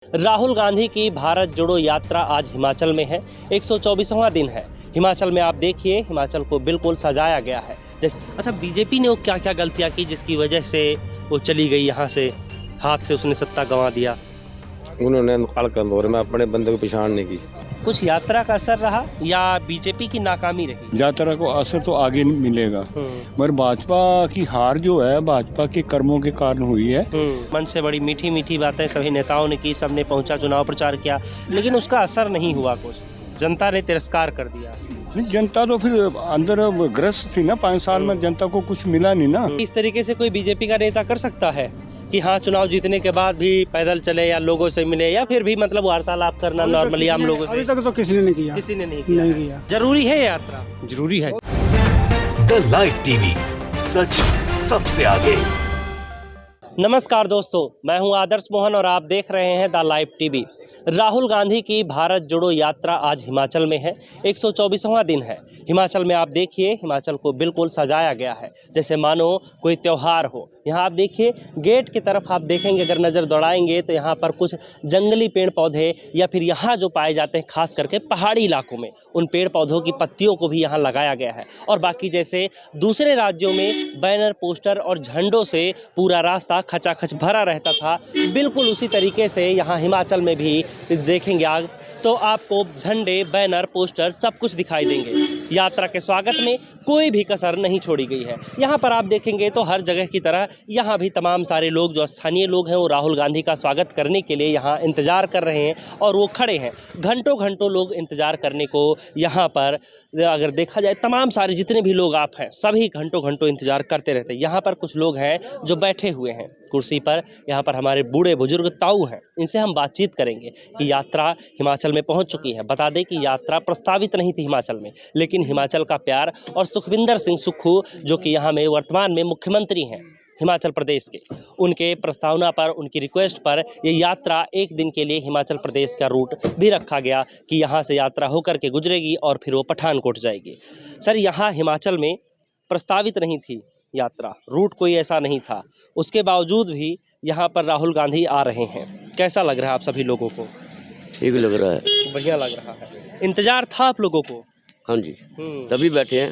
राहुल गांधी की भारत जोड़ो यात्रा आज हिमाचल में है। 124वां दिन है। हिमाचल में आप देखिए, हिमाचल को बिल्कुल सजाया गया है। अच्छा, बीजेपी ने वो क्या क्या गलतियां की जिसकी वजह से वो चली गई यहाँ से, हाथ से उसने सत्ता गंवा दिया। उन्होंने अलकनंदौर में अपने बंदे को पहचान नहीं की। कुछ यात्रा का असर रहा या बीजेपी की नाकामी रही? यात्रा को असर तो आगे नहीं मिलेगा, मगर भाजपा की हार जो है भाजपा के कर्मों के कारण हुई है। मन से बड़ी मीठी मीठी बातें सभी नेताओं ने की, सबने पहुंचा, चुनाव प्रचार किया, लेकिन उसका असर नहीं हुआ। कुछ जनता ने तिरस्कार कर दिया। जनता तो फिर अंदर ग्रस्त थी ना, 5 साल में जनता को कुछ मिला नहीं ना। इस तरीके से कोई बीजेपी का नेता कर सकता है कि हाँ, चुनाव जीतने के बाद भी पैदल चले या लोगों से मिले या फिर भी मतलब वार्तालाप करना नॉर्मली आम लोगों से? अभी तक तो किसी ने नहीं किया। किसी ने नहीं किया। जरूरी है यात्रा? जरूरी है। द लाइव टीवी, सच सबसे आगे। नमस्कार दोस्तों, मैं हूं आदर्श मोहन और आप देख रहे हैं the live TV. Rahul Gandhi की भारत जोड़ो यात्रा आज हिमाचल में है। 124वां दिन है। हिमाचल में आप देखिए, हिमाचल को बिल्कुल सजाया गया है जैसे मानो कोई त्यौहार हो। यहाँ आप देखिए, गेट की तरफ आप देखेंगे, अगर नज़र दौड़ाएंगे तो यहाँ पर कुछ जंगली पेड़ पौधे या फिर यहाँ जो पाए जाते हैं खास करके पहाड़ी इलाकों में, उन पेड़ पौधों की पत्तियों को भी यहाँ लगाया गया है। और बाकी जैसे दूसरे राज्यों में बैनर, पोस्टर और झंडों से पूरा रास्ता खचाखच भरा रहता था, बिल्कुल उसी तरीके से यहाँ हिमाचल में भी देखेंगे आप तो आपको झंडे, बैनर, पोस्टर सब कुछ दिखाई देंगे। यात्रा के स्वागत में कोई भी कसर नहीं छोड़ी गई है। यहाँ पर आप देखेंगे तो हर जगह की तरह यहाँ भी तमाम सारे लोग, जो स्थानीय लोग हैं, वो राहुल गांधी का स्वागत करने के लिए यहाँ इंतज़ार कर रहे हैं और वो खड़े हैं। घंटों घंटों लोग इंतज़ार करने को यहाँ पर, अगर देखा जाए तमाम सारे जितने भी लोग आप हैं, सभी घंटों घंटों इंतज़ार करते रहते हैं। यहाँ पर कुछ लोग हैं जो बैठे हुए हैं कुर्सी पर। यहाँ पर हमारे बूढ़े बुजुर्ग ताऊ हैं, इनसे हम बातचीत करेंगे कि यात्रा हिमाचल में पहुँच चुकी है। बता दें कि यात्रा प्रस्तावित नहीं थी हिमाचल में, लेकिन हिमाचल का प्यार और सुखविंदर सिंह सुक्खू, जो कि यहाँ में वर्तमान में मुख्यमंत्री हैं हिमाचल प्रदेश के, उनके प्रस्तावना पर, उनकी रिक्वेस्ट पर ये यात्रा एक दिन के लिए हिमाचल प्रदेश का रूट भी रखा गया कि यहाँ से यात्रा होकर के गुजरेगी और फिर वो पठानकोट जाएगी। सर, यहाँ हिमाचल में प्रस्तावित नहीं थी यात्रा, रूट कोई ऐसा नहीं था, उसके बावजूद भी यहाँ पर राहुल गांधी आ रहे हैं। कैसा लग रहा है आप सभी लोगों को? ठीक लग रहा है, बढ़िया लग रहा है। इंतजार था आप लोगों को? हाँ जी, तभी बैठे हैं।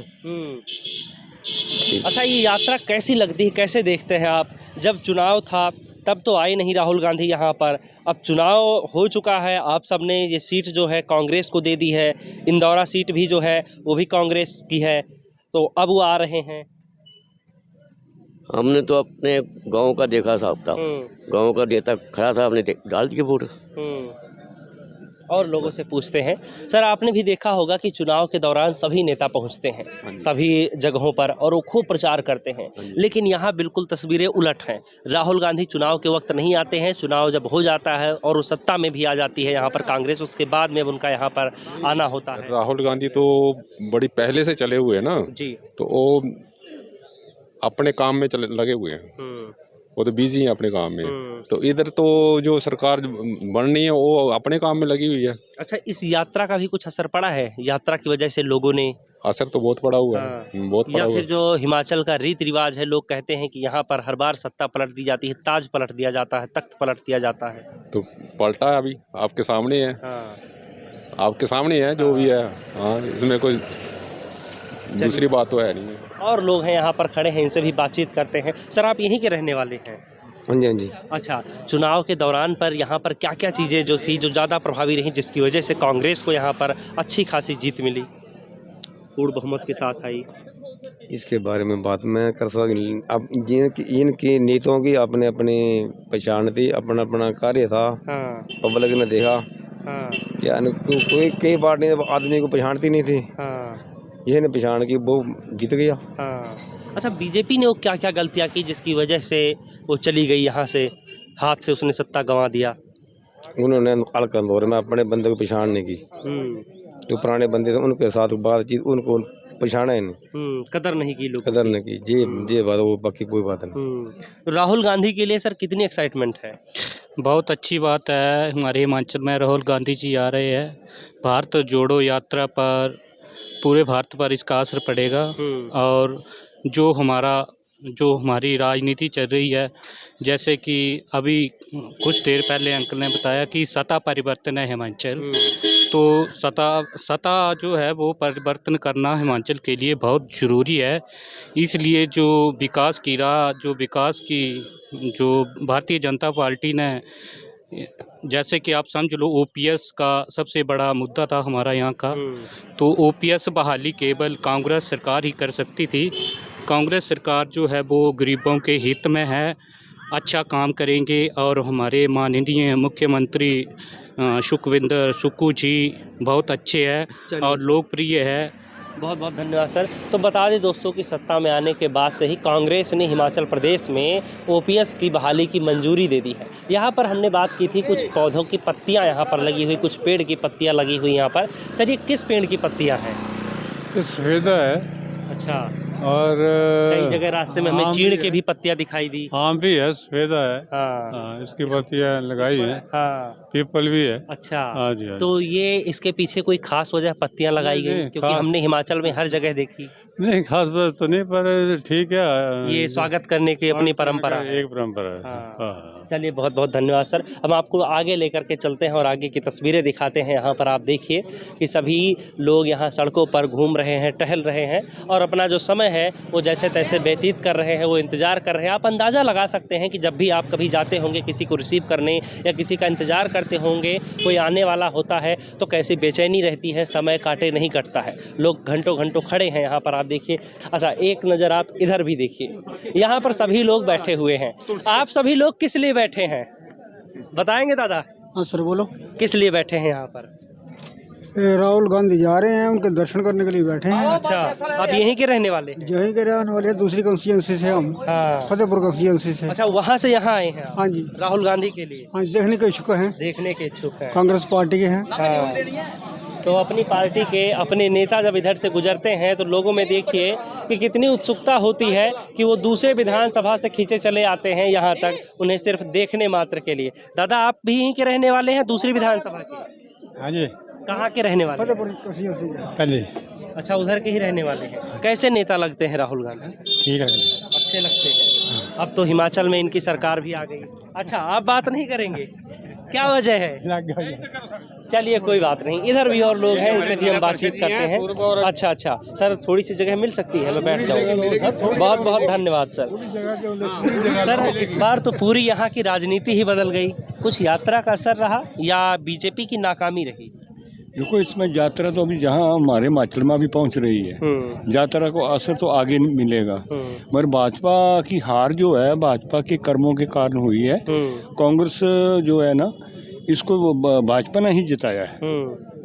अच्छा, ये यात्रा कैसी लगती है, कैसे देखते हैं आप? जब चुनाव था तब तो आए नहीं राहुल गांधी यहाँ पर, अब चुनाव हो चुका है, आप सब ने ये सीट जो है कांग्रेस को दे दी है, इंदौरा सीट भी जो है वो भी कांग्रेस की है, तो अब वो आ रहे हैं। हमने तो अपने गांव का देखा साहब था, गांव का नेता खड़ा था, हमने डाल दिया वोट। और लोगों से पूछते हैं। सर, आपने भी देखा होगा कि चुनाव के दौरान सभी नेता पहुंचते हैं सभी जगहों पर और वो खूब प्रचार करते हैं, लेकिन यहाँ बिल्कुल तस्वीरें उलट हैं। राहुल गांधी चुनाव के वक्त नहीं आते हैं, चुनाव जब हो जाता है और वो सत्ता में भी आ जाती है यहाँ पर कांग्रेस, उसके बाद में उनका यहाँ पर आना होता है। राहुल गांधी तो बड़ी पहले से चले हुए हैं ना जी, तो वो अपने काम में लगे हुए हैं, वो तो बिजी हैं अपने काम में। तो इधर तो जो सरकार बननी है वो अपने काम में लगी हुई है। अच्छा, इस यात्रा का भी कुछ असर पड़ा है? यात्रा की वजह से लोगों ने असर तो बहुत पड़ा हुआ है, बहुत पड़ा या हुआ। फिर जो हिमाचल का रीति रिवाज है, लोग कहते हैं कि यहाँ पर हर बार सत्ता पलट दी जाती है, ताज पलट दिया जाता है, तख्त पलट दिया जाता है। तो पलटा है, अभी आपके सामने है। आपके सामने है जो भी है। हाँ, इसमें कोई दूसरी बात तो है नहीं। और लोग हैं यहाँ पर खड़े हैं, इनसे भी बातचीत करते हैं। सर, आप यहीं के रहने वाले हैं? हाँ जी, हाँ जी। अच्छा, चुनाव के दौरान पर यहाँ पर क्या क्या चीज़ें जो थी जो ज़्यादा प्रभावी रही, जिसकी वजह से कांग्रेस को यहाँ पर अच्छी खासी जीत मिली, पूर्ण बहुमत के साथ आई? इसके बारे में बात मैं कर सकता, अब इनकी नीतियों की अपने अपनी पहचान थी, अपना अपना कार्य था। पब्लिक ने देखा क्या कोई कई पार्टी आदमी को पहचानती नहीं थी, ये ने पहचान की, वो जीत गया। अच्छा, बीजेपी ने वो क्या क्या गलतियाँ की जिसकी वजह से वो चली गई यहाँ से, हाथ से उसने सत्ता गंवा दिया? उन्होंने अलकनंदौर में अपने बंदे को पहचान नहीं की। जो पुराने बंदे थे उनके साथ बातचीत, उनको पहचाना ही नहीं, कदर नहीं की, लोग कदर नहीं की। ये बात, वो बाकी कोई बात नहीं। राहुल गांधी के लिए सर कितनी एक्साइटमेंट है? बहुत अच्छी बात है, हमारे हिमाचल में राहुल गांधी जी आ रहे हैं। भारत जोड़ो यात्रा पर पूरे भारत पर इसका असर पड़ेगा और जो हमारा जो हमारी राजनीति चल रही है, जैसे कि अभी कुछ देर पहले अंकल ने बताया कि सत्ता परिवर्तन है हिमाचल, तो सत्ता जो है वो परिवर्तन करना हिमाचल के लिए बहुत ज़रूरी है। इसलिए जो विकास की राह, जो भारतीय जनता पार्टी ने, जैसे कि आप समझ लो ओपीएस का सबसे बड़ा मुद्दा था हमारा यहाँ का, तो ओपीएस बहाली केवल कांग्रेस सरकार ही कर सकती थी। कांग्रेस सरकार जो है वो गरीबों के हित में है, अच्छा काम करेंगे और हमारे माननीय मुख्यमंत्री सुखविंदर सुक्खू जी बहुत अच्छे हैं और लोकप्रिय है। बहुत बहुत धन्यवाद सर। तो बता दें दोस्तों कि सत्ता में आने के बाद से ही कांग्रेस ने हिमाचल प्रदेश में ओपीएस की बहाली की मंजूरी दे दी है। यहाँ पर हमने बात की थी कुछ पौधों की पत्तियाँ यहाँ पर लगी हुई, कुछ पेड़ की पत्तियाँ लगी हुई यहाँ पर। सर ये किस पेड़ की पत्तियाँ हैं? ये सफेदा है। अच्छा। और कई जगह रास्ते में हमें चीड़ के भी पत्तियाँ दिखाई दी। आम भी है, सफेदा है। हाँ, इसकी पत्तियाँ लगाई हैं। हाँ, पीपल भी है। अच्छा। हाँ जी, हाँ जी। तो ये इसके पीछे कोई खास वजह पत्तियाँ लगाई गई? नहीं, क्योंकि हमने हिमाचल में हर जगह देखी। नहीं, खास बात तो नहीं, पर ठीक है। ये स्वागत करने की अपनी परंपरा है। एक परंपरा है। हाँ। हाँ। चलिए बहुत बहुत धन्यवाद सर। हम आपको आगे लेकर के चलते हैं और आगे की तस्वीरें दिखाते हैं। यहाँ पर आप देखिए कि सभी लोग यहाँ सड़कों पर घूम रहे हैं, टहल रहे हैं और अपना जो समय है वो जैसे तैसे व्यतीत कर रहे हैं, वो इंतज़ार कर रहे हैं। आप अंदाज़ा लगा सकते हैं कि जब भी आप कभी जाते होंगे किसी को रिसीव करने या किसी का इंतज़ार करते होंगे, कोई आने वाला होता है तो कैसी बेचैनी रहती है, समय काटे नहीं कटता है। लोग घंटों घंटों खड़े हैं यहाँ पर, आप देखिए। अच्छा, एक नज़र आप इधर भी देखिए, यहाँ पर सभी लोग बैठे हुए हैं। आप सभी लोग किस लिए बैठे हैं बताएंगे दादा? हाँ सर बोलो। किस लिए बैठे हैं यहाँ पर? राहुल गांधी जा रहे हैं, उनके दर्शन करने के लिए बैठे हैं। अच्छा, आप यहीं के रहने वाले? यहीं के रहने वाले, दूसरी कंस्टिट्यूंसी से हम। हाँ। फतेहपुर कंस्टिट्यूंसी से। अच्छा, वहाँ से यहाँ आए हैं? हाँ जी। राहुल गांधी के लिए? हाँ, देखने के इच्छुक हैं। देखने के इच्छुक हैं। कांग्रेस पार्टी के हैं। हाँ। तो अपनी पार्टी के अपने नेता जब इधर से गुजरते हैं तो लोगों में देखिए कि कितनी उत्सुकता होती है कि वो दूसरे विधानसभा से खींचे चले आते हैं यहाँ तक, उन्हें सिर्फ देखने मात्र के लिए। दादा आप भी यहीं के रहने वाले हैं, दूसरी विधानसभा के? हाँ जी। कहाँ के रहने वाले? फतेहपुर कंस्टिट्यूंसी से। पहले। अच्छा, उधर के ही रहने वाले हैं। कैसे नेता लगते हैं राहुल गांधी? ठीक है। अच्छे लगते हैं। अब तो हिमाचल में इनकी सरकार भी आ गई। अच्छा, आप बात नहीं करेंगे, क्या वजह है? चलिए कोई बात नहीं, इधर भी और लोग हैं, इनसे भी हम बातचीत करते हैं। अच्छा अच्छा सर, थोड़ी सी जगह मिल सकती है, मैं बैठ जाऊँगा। बहुत बहुत धन्यवाद सर। सर इस बार तो पूरी यहाँ की राजनीति ही बदल गई। कुछ यात्रा का असर रहा या बीजेपी की नाकामी रही? देखो, इसमें यात्रा तो अभी जहाँ हमारे हिमाचल में भी पहुँच रही है, यात्रा को असर तो आगे मिलेगा, मगर भाजपा की हार जो है भाजपा के कर्मों के कारण हुई है। कांग्रेस जो है ना, इसको भाजपा ने ही जिताया है।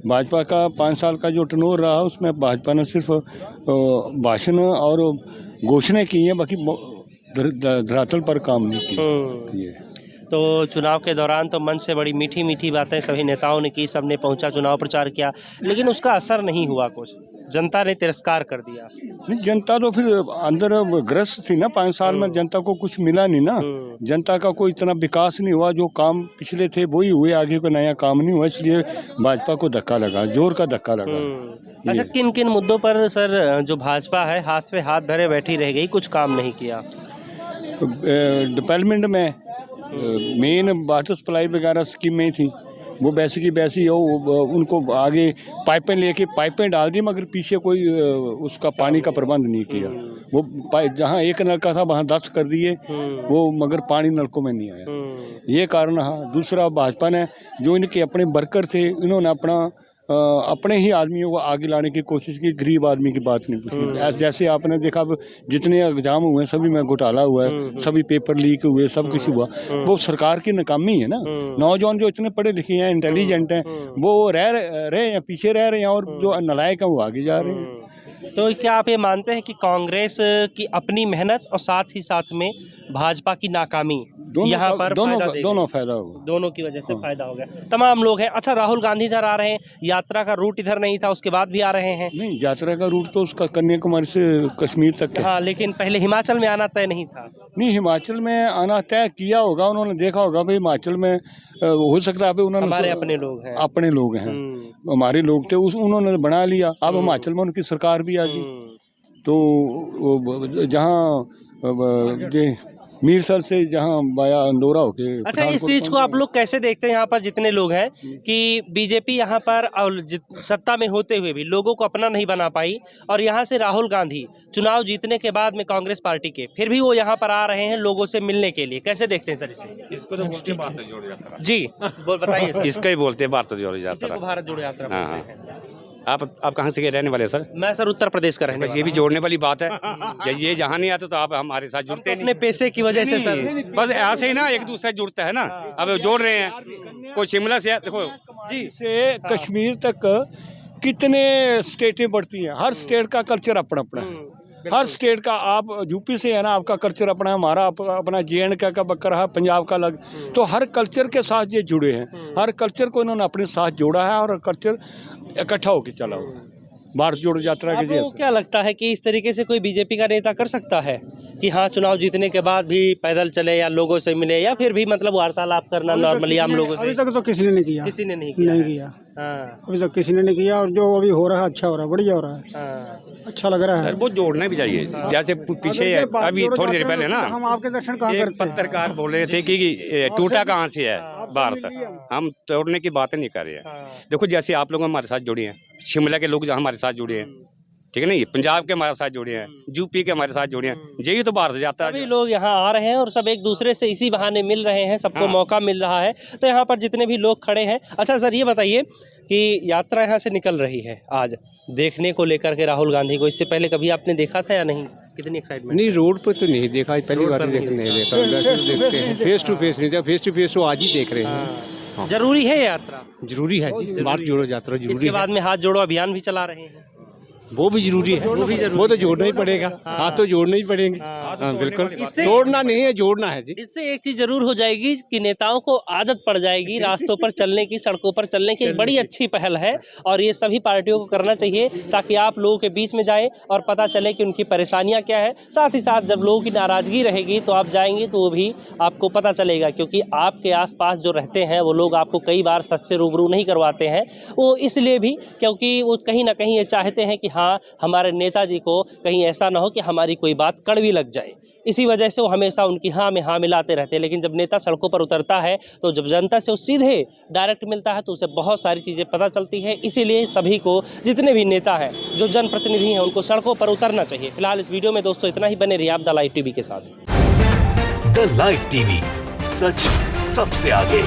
भाजपा का 5 साल का जो टर्नओवर रहा उसमें भाजपा ने सिर्फ भाषण और घोषणाएं की हैं, बाकी धरातल पर काम नहीं किया। तो चुनाव के दौरान तो मन से बड़ी मीठी मीठी बातें सभी नेताओं ने की, सबने पहुंचा, चुनाव प्रचार किया, लेकिन उसका असर नहीं हुआ कुछ, जनता ने तिरस्कार कर दिया। नहीं, जनता तो फिर अंदर ग्रस्त थी ना। 5 साल में जनता को कुछ मिला नहीं ना। जनता का कोई इतना विकास नहीं हुआ, जो काम पिछले थे वही हुए, आगे कोई नया काम नहीं हुआ, इसलिए भाजपा को धक्का लगा, जोर का धक्का लगा। अच्छा, किन किन मुद्दों पर सर जो भाजपा है हाथ पे हाथ धरे बैठी रह गई, कुछ काम नहीं किया? डेवलपमेंट में मेन वाटर सप्लाई वगैरह स्कीमें थी, वो वैसी की वैसी हो, उनको आगे पाइपें लेके पाइपें डाल दी, मगर पीछे कोई उसका पानी का प्रबंध नहीं किया। वो जहाँ एक नलका था वहाँ 10 कर दिए, वो मगर पानी नलकों में नहीं आया। ये कारण। हाँ, दूसरा भाजपा ने जो इनके अपने वर्कर थे, इन्होंने अपने ही आदमियों को आगे लाने की कोशिश की, गरीब आदमी की बात नहीं पूछी। जैसे आपने देखा जितने एग्जाम हुए सभी में घोटाला हुआ है, सभी पेपर लीक हुए, सब कुछ हुआ, वो सरकार की नाकामी है ना। नौजवान जो इतने पढ़े लिखे हैं, इंटेलिजेंट हैं, वो रह रहे हैं, पीछे रह रहे हैं, और जो नालायक हैं वो आगे जा रहे हैं। तो क्या आप ये मानते हैं कि कांग्रेस की अपनी मेहनत और साथ ही साथ में भाजपा की नाकामी यहाँ पर दोनों फायदा होगा, दोनों की वजह से फायदा हो गया? तमाम लोग हैं। अच्छा, राहुल गांधी इधर आ रहे हैं, यात्रा का रूट इधर नहीं था, उसके बाद भी आ रहे हैं? नहीं, यात्रा का रूट तो उसका कन्याकुमारी से कश्मीर तक है। हाँ, लेकिन पहले हिमाचल में आना तय नहीं था? नहीं, हिमाचल में आना तय किया होगा, उन्होंने देखा होगा भाई हिमाचल में हो सकता है, उन्होंने हमारे अपने लोग हैं, अपने लोग हैं, हमारे लोग थे, उन्होंने बना लिया। अब हिमाचल में उनकी सरकार भी आ गई, तो जहाँ ये मीरसर से जहाँ बाया अंदौरा होके अच्छा, इस चीज को आप लोग कैसे देखते हैं यहाँ पर जितने लोग हैं कि बीजेपी यहाँ पर और सत्ता में होते हुए भी लोगों को अपना नहीं बना पाई, और यहाँ से राहुल गांधी चुनाव जीतने के बाद में कांग्रेस पार्टी के फिर भी वो यहाँ पर आ रहे हैं लोगों से मिलने के लिए, कैसे देखते हैं सर इसे? इसको तो बोलते भारत जोड़ो यात्रा जी बताइए सर। इसका ही बोलते हैं भारत जोड़ो इसी यात्रा। को भारत जोड़ो यात्रा हाँ। बोलते हैं। आप कहाँ से के रहने वाले सर? मैं सर उत्तर प्रदेश का रहने वाला ये भी हूं। जोड़ने वाली बात है। ये जहाँ नहीं आते तो आप हमारे साथ जुड़ते तो नहीं। अपने पैसे की वजह से सर बस ऐसे ही ना एक दूसरे से जुड़ता है ना। अब जोड़ रहे हैं, कोई शिमला से देखो जी से कश्मीर तक कितने स्टेटें बढ़ती हैं, हर स्टेट का कल्चर अपना अपना है। हर स्टेट का, आप यूपी से है ना, आपका कल्चर अपना है, हमारा अपना JNK का बकर है, पंजाब का अलग। तो हर कल्चर के साथ ये जुड़े हैं, हर कल्चर को इन्होंने अपने साथ जोड़ा है और कल्चर इकट्ठा होकर चला हुआ है भारत जोड़ो यात्रा के आपको जरिए। क्या लगता है कि इस तरीके से कोई बीजेपी का नेता कर सकता है कि हाँ चुनाव जीतने के बाद भी पैदल चले या लोगों से मिले, या फिर भी मतलब वार्तालाप करना नॉर्मली आम लोगों से? अभी तक तो किसी ने नहीं किया, किसी ने नहीं किया। नहीं किया। हाँ, अभी तक किसी ने नहीं किया, और जो अभी हो रहा है अच्छा हो रहा है, बढ़िया हो रहा है, हाँ। अच्छा लग रहा है। सर वो जोड़ना भी चाहिए। जैसे पीछे अभी थोड़ी देर पहले ना हम आपके दर्शन कहाँ एक करते हैं? पत्रकार बोल रहे थे कि टूटा कहाँ से है भारत, हम तोड़ने की बातें नहीं कर रहे हैं। हाँ। देखो जैसे आप लोग हमारे साथ जुड़े हैं, शिमला के लोग जो हमारे साथ जुड़े हैं, ठीक है ना, ये पंजाब के हमारे साथ जुड़े हैं, यूपी के हमारे साथ जुड़े हैं, यही तो भारत जाता सभी है। लोग यहाँ आ रहे हैं और सब एक दूसरे से इसी बहाने मिल रहे हैं, सबको हाँ। मौका मिल रहा है। तो यहाँ पर जितने भी लोग खड़े हैं, अच्छा सर ये बताइए कि यात्रा यहाँ से निकल रही है आज देखने को लेकर के राहुल गांधी को, इससे पहले कभी आपने देखा था या नहीं? कितनी एक्साइटमेंट? नहीं, रोड पर तो नहीं देखा, पहली रोड बार पर नहीं नहीं देखा। वैसे तो देखते हैं, फेस टू फेस नहीं देखा, फेस टू फेस तो आज ही देख रहे हैं। हाँ। जरूरी है यात्रा? जरूरी है जी, भारत जोड़ो यात्रा जरूरी इसके है। बाद में हाथ जोड़ो अभियान भी चला रहे हैं। वो भी जरूरी है, वो तो जोड़ना ही पड़ेगा, हाथ तो जोड़ना ही पड़ेंगे। हाँ बिल्कुल, इससे- तोड़ना नहीं है, जोड़ना है जी। इससे एक चीज जरूर हो जाएगी कि नेताओं को आदत पड़ जाएगी रास्तों पर चलने की, सड़कों पर चलने की। एक बड़ी अच्छी पहल है और ये सभी पार्टियों को करना चाहिए, ताकि आप लोगों के बीच में जाएं और पता चले कि उनकी परेशानियां क्या है। साथ ही साथ जब लोगों की नाराजगी रहेगी तो आप जाएंगे तो वो भी आपको पता चलेगा, क्योंकि आपके आसपास जो रहते हैं वो लोग आपको कई बार सच से रूबरू नहीं करवाते हैं। वो इसलिए भी क्योंकि वो कहीं ना कहीं ये चाहते हैं कि हाँ हमारे नेताजी को कहीं ऐसा ना हो कि हमारी कोई बात कड़वी लग जाए। इसी वजह से वो हमेशा उनकी हाँ में हाँ मिलाते रहते हैं। लेकिन जब नेता सड़कों पर उतरता है तो जब जनता से वो सीधे डायरेक्ट मिलता है तो उसे बहुत सारी चीज़ें पता चलती है। इसीलिए सभी को, जितने भी नेता हैं, जो जनप्रतिनिधि हैं, उनको सड़कों पर उतरना चाहिए। फिलहाल इस वीडियो में दोस्तों इतना ही। बने रहिए आप द लाइव टीवी के साथ। द लाइव टीवी, सच सबसे आगे।